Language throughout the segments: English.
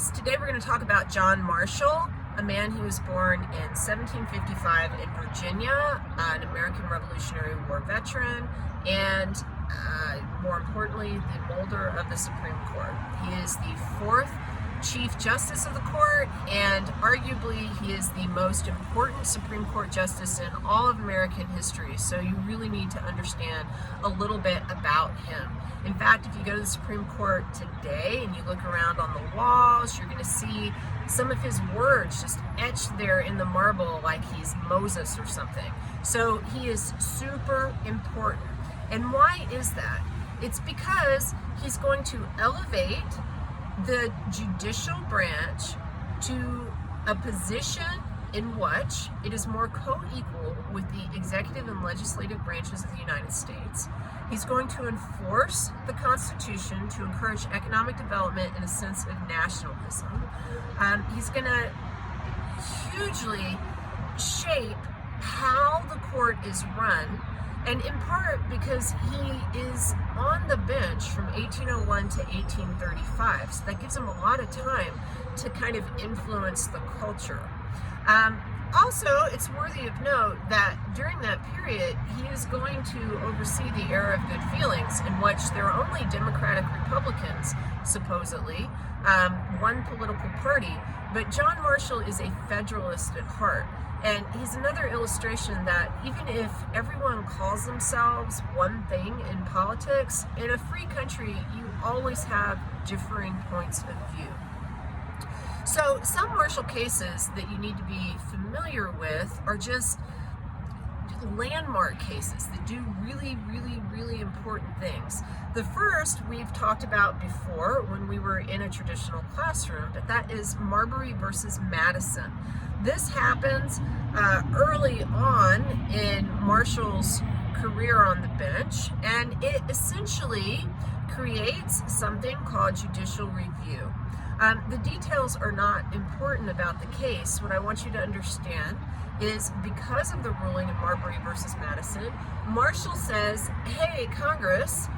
guys. Today we're going to talk about John Marshall, a man who was born in 1755 in Virginia, an American Revolutionary War veteran, and more importantly, the molder of the Supreme Court. He is the fourth Chief Justice of the Court, and arguably he is the most important Supreme Court Justice in all of American history, so you really need to understand a little bit about him. In fact, if you go to the Supreme Court today and you look around on the walls, you're going to see some of his words just etched there in the marble like he's Moses or something. So he is super important. And why is that? It's because he's going to elevate the judicial branch to a position in which it is more co-equal with the executive and legislative branches of the United States. He's going to enforce the Constitution to encourage economic development in a sense of nationalism. He's going to hugely shape how the court is run, and in part because he is on the bench from 1801 to 1835, so that gives him a lot of time to kind of influence the culture. Also, it's worthy of note that during that period, he is going to oversee the era of good feelings in which there are only Democratic Republicans, supposedly, one political party, but John Marshall is a Federalist at heart. And he's another illustration that even if everyone calls themselves one thing in politics, in a free country, you always have differing points of view. So some Marshall cases that you need to be familiar with are just landmark cases that do really, really, really important things. The first we've talked about before when we were in a traditional classroom, but that is Marbury versus Madison. This happens early on in Marshall's career on the bench, and it essentially creates something called judicial review. The details are not important about the case. What I want you to understand is because of the ruling in Marbury versus Madison, Marshall says, hey, Congress,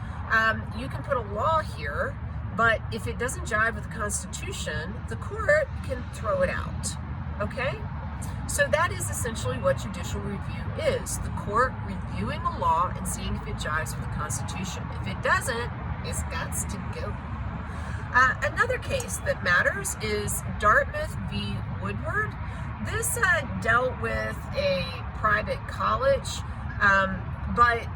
you can put a law here, but if it doesn't jive with the Constitution, the court can throw it out. Okay? So that is essentially what judicial review is. The court reviewing a law and seeing if it jives with the Constitution. If it doesn't, it's got to go. Another case that matters is Dartmouth v. Woodward. This dealt with a private college, but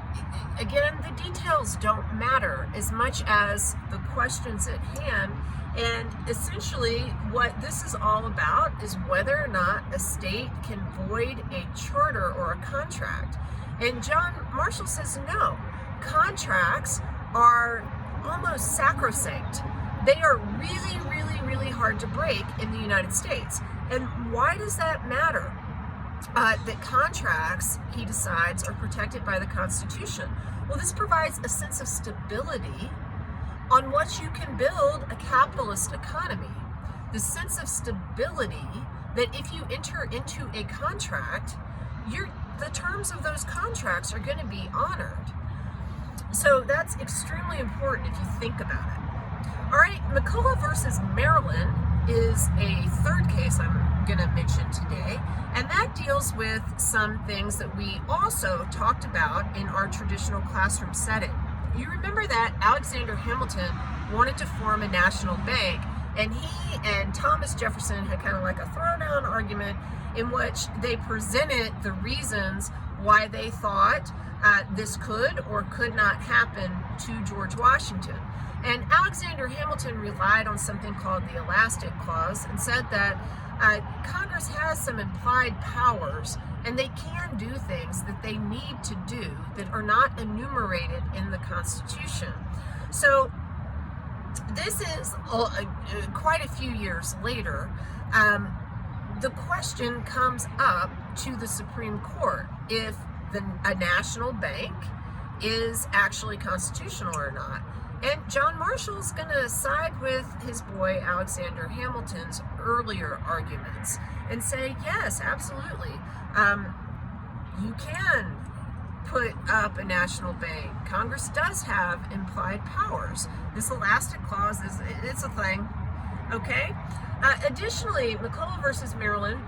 again, the details don't matter as much as the questions at hand. And essentially what this is all about is whether or not a state can void a charter or a contract. And John Marshall says no. Contracts are almost sacrosanct. They are really, really, really hard to break in the United States. And why does that matter? That contracts, he decides, are protected by the Constitution. Well, this provides a sense of stability on which you can build a capitalist economy. The sense of stability that if you enter into a contract, the terms of those contracts are going to be honored. So that's extremely important if you think about it. All right, McCulloch versus Maryland is a third case I'm going to mention today, and that deals with some things that we also talked about in our traditional classroom setting. You remember that Alexander Hamilton wanted to form a national bank, and he and Thomas Jefferson had kind of like a throwdown argument in which they presented the reasons why they thought this could or could not happen to George Washington. And Alexander Hamilton relied on something called the Elastic Clause and said that Congress has some implied powers and they can do things that they need to do that are not enumerated in the Constitution. So this is quite a few years later. The question comes up to the Supreme Court if a national bank is actually constitutional or not. And John Marshall's going to side with his boy Alexander Hamilton's earlier arguments and say, yes, absolutely, you can put up a national bank. Congress does have implied powers. This elastic clause it's a thing. Okay? Additionally, McCulloch versus Maryland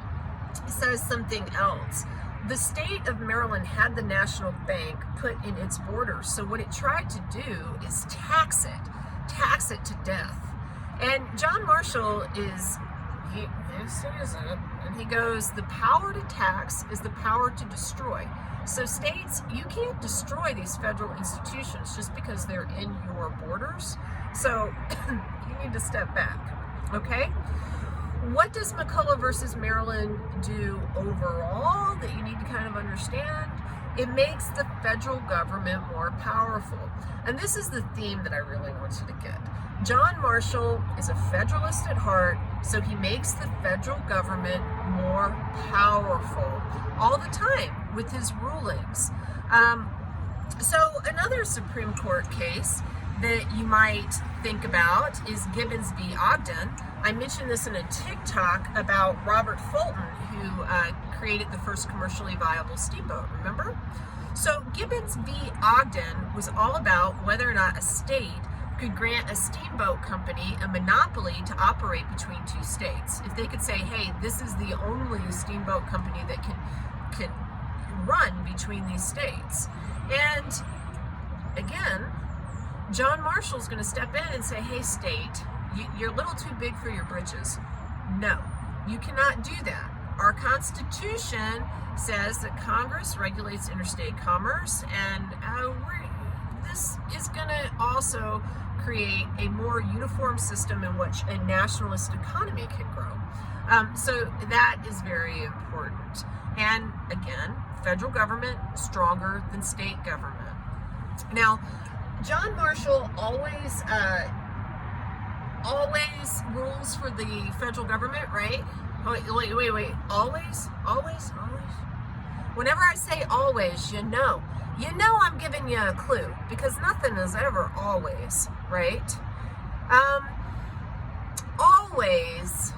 says something else. The state of Maryland had the national bank put in its borders, so what it tried to do is tax it to death. And John Marshall he says it, and he goes, the power to tax is the power to destroy. So states, you can't destroy these federal institutions just because they're in your borders. So you need to step back, okay? What does McCulloch versus Maryland do overall that you need to kind of understand? It makes the federal government more powerful. And this is the theme that I really want you to get. John Marshall is a federalist at heart, so he makes the federal government more powerful all the time with his rulings. So another Supreme Court case that you might think about is Gibbons v. Ogden. I mentioned this in a TikTok about Robert Fulton, who created the first commercially viable steamboat, remember? So Gibbons v. Ogden was all about whether or not a state could grant a steamboat company a monopoly to operate between two states. If they could say, hey, this is the only steamboat company that can run between these states. And again, John Marshall's going to step in and say, hey, state, you're a little too big for your britches. No, you cannot do that. Our Constitution says that Congress regulates interstate commerce, and this is going to also create a more uniform system in which a nationalist economy can grow. So that is very important. And again, federal government stronger than state government. Now, John Marshall always rules for the federal government, right? Wait. Always? Whenever I say always, you know I'm giving you a clue, because nothing is ever always, right? Always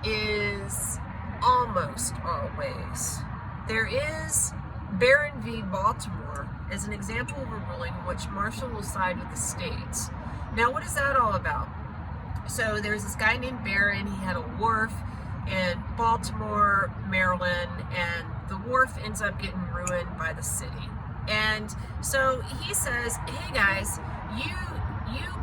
is almost always. There is Barron v. Baltimore as an example of a ruling in which Marshall will side with the states. Now, what is that all about? So there's this guy named Barron. He had a wharf in Baltimore, Maryland, and the wharf ends up getting ruined by the city. And so he says, hey guys, you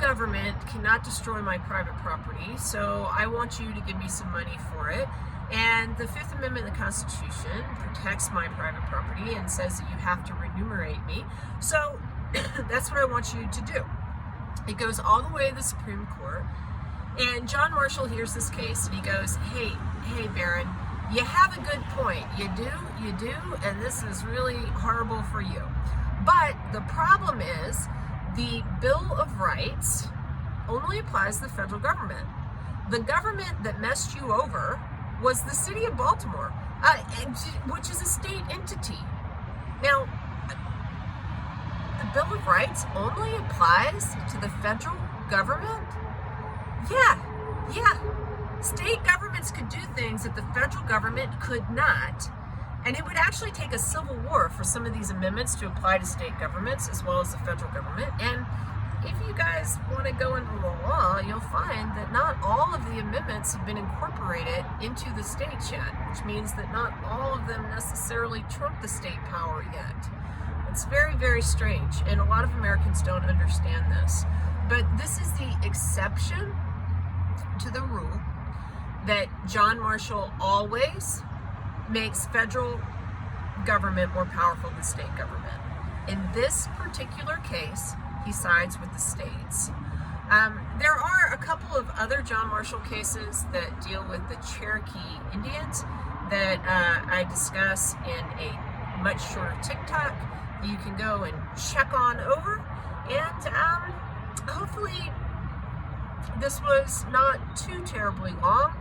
government cannot destroy my private property, so I want you to give me some money for it. And the Fifth Amendment of the Constitution protects my private property and says that you have to remunerate me. So that's what I want you to do. It goes all the way to the Supreme Court. And John Marshall hears this case and he goes, hey, Barron, you have a good point. You do, and this is really horrible for you. But the problem is the Bill of Rights only applies to the federal government. The government that messed you over was the city of Baltimore, which is a state entity. Now, the Bill of Rights only applies to the federal government? Yeah. State governments could do things that the federal government could not. And it would actually take a civil war for some of these amendments to apply to state governments as well as the federal government. And if you guys want to go into the law, you'll find that not all of the amendments have been incorporated into the states yet, which means that not all of them necessarily trump the state power yet. It's very, very strange, and a lot of Americans don't understand this. But this is the exception to the rule that John Marshall always makes federal government more powerful than state government. In this particular case, he sides with the states. There are a couple of other John Marshall cases that deal with the Cherokee Indians that I discuss in a much shorter TikTok. You can go and check on over, and hopefully this was not too terribly long.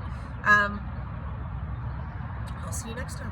I'll see you next time.